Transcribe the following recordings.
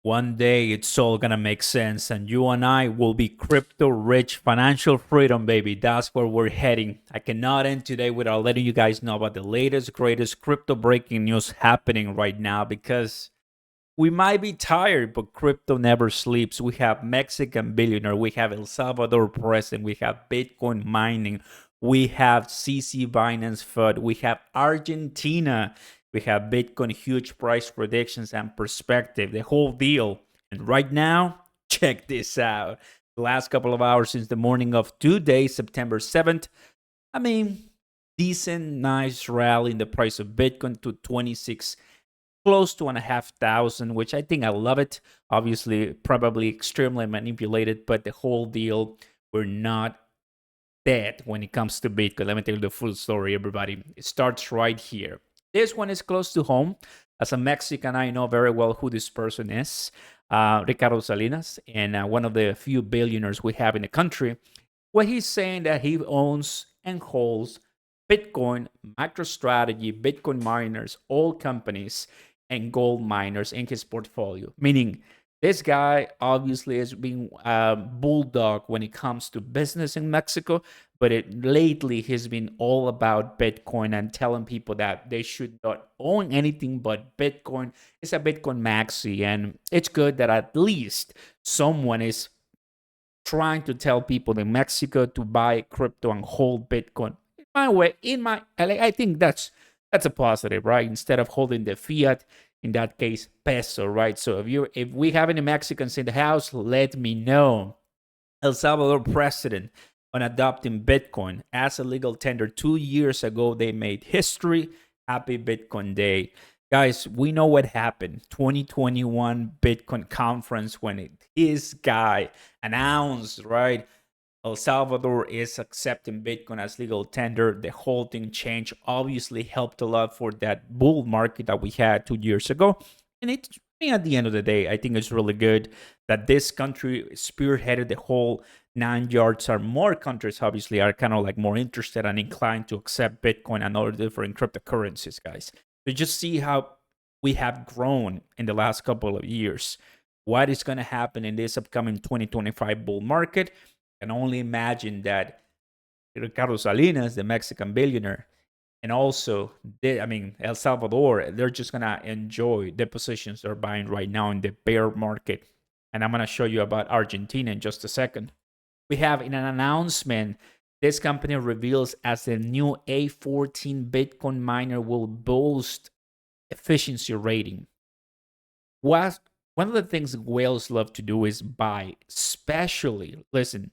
One day it's all gonna make sense, and you and I will be crypto rich, financial freedom, baby. That's where we're heading. I cannot end today without letting you guys know about the latest, greatest crypto breaking news happening right now because we might be tired, but crypto never sleeps. We have Mexican billionaire, we have El Salvador president, we have Bitcoin mining, we have CC Binance FUD, we have Argentina, we have Bitcoin huge price predictions and perspective, the whole deal. And right now, check this out. The last couple of hours since the morning of today, September 7th, I mean, decent, nice rally in the price of Bitcoin to 26 close to 1,500, which I think I love it. Obviously, probably extremely manipulated, but the whole deal, we're not dead when it comes to Bitcoin. Let me tell you the full story, everybody. It starts right here. This one is close to home. As a Mexican, I know very well who this person is, Ricardo Salinas, and one of the few billionaires we have in the country. What he's saying that he owns and holds Bitcoin, MicroStrategy, Bitcoin miners, all companies, and gold miners in his portfolio. Meaning, this guy obviously has been a bulldog when it comes to business in Mexico, but lately he's been all about Bitcoin and telling people that they should not own anything but Bitcoin. It's a Bitcoin maxi, and it's good that at least someone is trying to tell people in Mexico to buy crypto and hold Bitcoin. In my way, I think that's a positive, right? Instead of holding the fiat, in that case, peso, right? So if we have any Mexicans in the house, let me know. El Salvador president on adopting Bitcoin as a legal tender 2 years ago. They made history. Happy Bitcoin Day. Guys, we know what happened. 2021 Bitcoin conference when his guy announced, right? El Salvador is accepting Bitcoin as legal tender. The whole thing changed. Obviously, helped a lot for that bull market that we had 2 years ago. And at the end of the day, I think it's really good that this country spearheaded the whole 9 yards. Or more countries, obviously, are kind of like more interested and inclined to accept Bitcoin and other different cryptocurrencies, guys. So just see how we have grown in the last couple of years. What is going to happen in this upcoming 2025 bull market? Can only imagine that Ricardo Salinas, the Mexican billionaire, and also, El Salvador, they're just going to enjoy the positions they're buying right now in the bear market. And I'm going to show you about Argentina in just a second. We have in an announcement, this company reveals as the new A14 Bitcoin miner will boast efficiency rating. One of the things whales love to do is buy, especially, listen,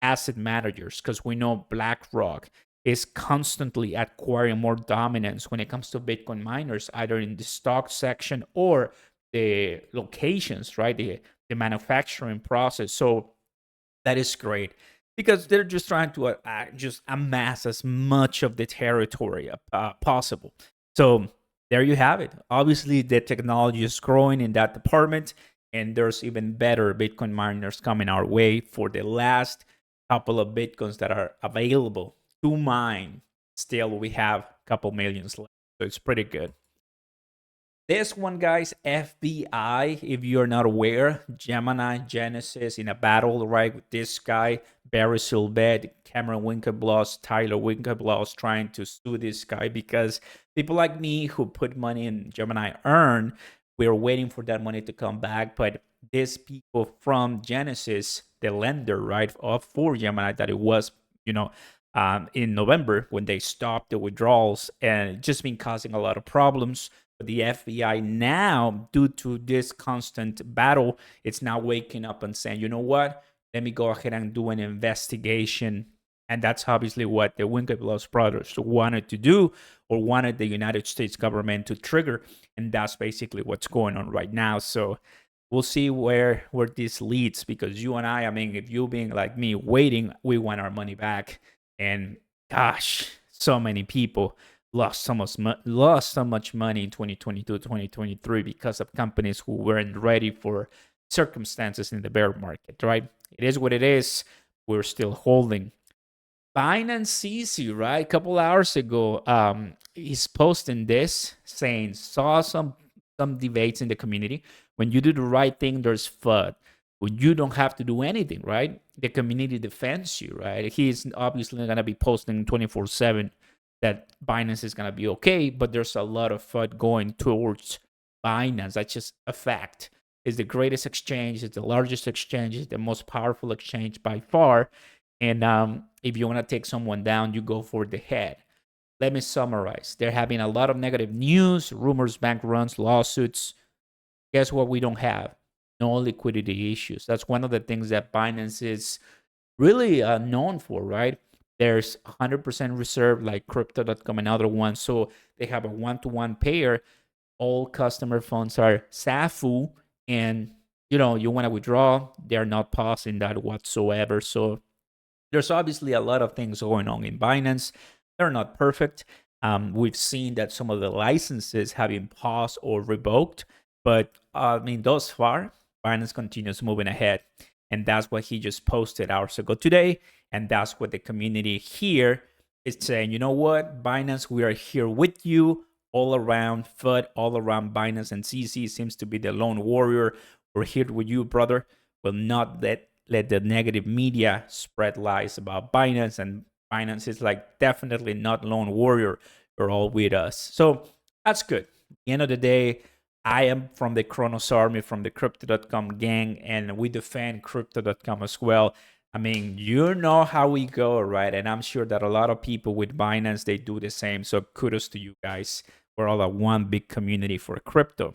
asset managers, because we know BlackRock is constantly acquiring more dominance when it comes to Bitcoin miners, either in the stock section or the locations, right? The manufacturing process. So that is great because they're just trying to just amass as much of the territory possible. So there you have it. Obviously, the technology is growing in that department, and there's even better Bitcoin miners coming our way for the last couple of Bitcoins that are available to mine. Still, we have a couple millions left. So it's pretty good. This one, guys, FBI, if you're not aware, Gemini Genesis in a battle, right, with this guy, Barry Silbert, Cameron Winklevoss, Tyler Winklevoss, trying to sue this guy because people like me who put money in Gemini Earn, we're waiting for that money to come back. But these people from Genesis, the lender, right, of for Gemini, that it was, in November when they stopped the withdrawals, and it just been causing a lot of problems. But the FBI now, due to this constant battle, it's now waking up and saying, you know what? Let me go ahead and do an investigation. And that's obviously what the Winklevoss brothers wanted to do, or wanted the United States government to trigger. And that's basically what's going on right now. So we'll see where this leads, because you and I mean, if you being like me waiting, we want our money back. And gosh, so many people lost so much money in 2022, 2023 because of companies who weren't ready for circumstances in the bear market, right? It is what it is. We're still holding. Binance CC, right? A couple hours ago, he's posting this saying, saw some some debates in the community. When you do the right thing, there's FUD. When you don't have to do anything, right? The community defends you, right? He's obviously going to be posting 24/7 that Binance is going to be okay, but there's a lot of FUD going towards Binance. That's just a fact. It's the greatest exchange, it's the largest exchange, it's the most powerful exchange by far. And if you want to take someone down, you go for the head. Let me summarize. They're having a lot of negative news, rumors, bank runs, lawsuits. Guess what we don't have? No liquidity issues. That's one of the things that Binance is really known for, right? There's 100% reserve like crypto.com and other ones. So they have a one-to-one pair. All customer funds are SAFU, and you want to withdraw, they're not pausing that whatsoever. So there's obviously a lot of things going on in Binance. They're not perfect. We've seen that some of the licenses have been paused or revoked, but thus far, Binance continues moving ahead. And that's what he just posted hours ago today. And that's what the community here is saying. You know what, Binance, we are here with you all around. FUD, all around Binance, and CC seems to be the lone warrior. We're here with you, brother. Will not let the negative media spread lies about Binance. And Binance is like definitely not lone warrior. You're all with us. So that's good. At the end of the day, I am from the Cronos army, from the crypto.com gang, and we defend crypto.com as well. You know how we go, right? And I'm sure that a lot of people with Binance, they do the same. So kudos to you guys. We're all a one big community for crypto.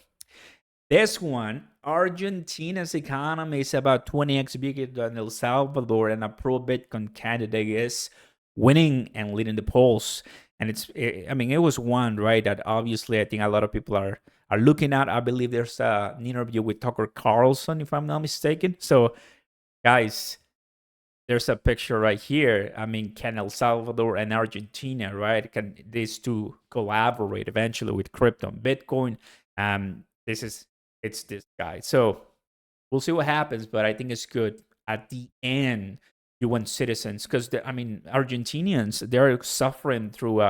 This one, Argentina's economy is about 20x bigger than El Salvador, and a pro-Bitcoin candidate is winning and leading the polls. And it was one, right, that obviously I think a lot of people are looking at. I believe there's an interview with Tucker Carlson, if I'm not mistaken. So, guys, there's a picture right here. Can El Salvador and Argentina, right? Can these two collaborate eventually with crypto and Bitcoin? It's this guy. So we'll see what happens, but I think it's good. At the end, you want citizens, because Argentinians, they're suffering through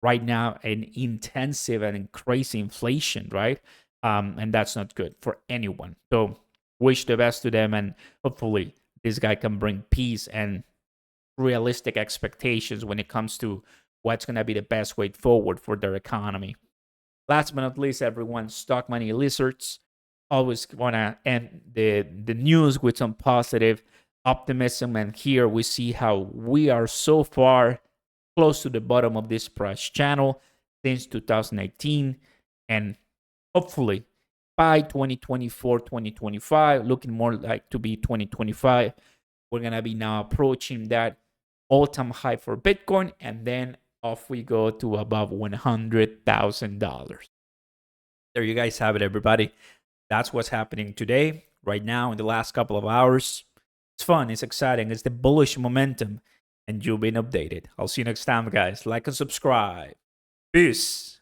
right now an intensive and crazy inflation, right? And that's not good for anyone. So wish the best to them, and hopefully this guy can bring peace and realistic expectations when it comes to what's going to be the best way forward for their economy. Last but not least, everyone, stock money lizards. Always want to end the news with some positive optimism. And here we see how we are so far close to the bottom of this price channel since 2018. And hopefully by 2024, 2025, looking more like to be 2025, we're going to be now approaching that all-time high for Bitcoin. And then off we go to above $100,000. There you guys have it, everybody. That's what's happening today, right now, in the last couple of hours. It's fun, it's exciting, it's the bullish momentum, and you've been updated. I'll see you next time, guys. Like and subscribe. Peace.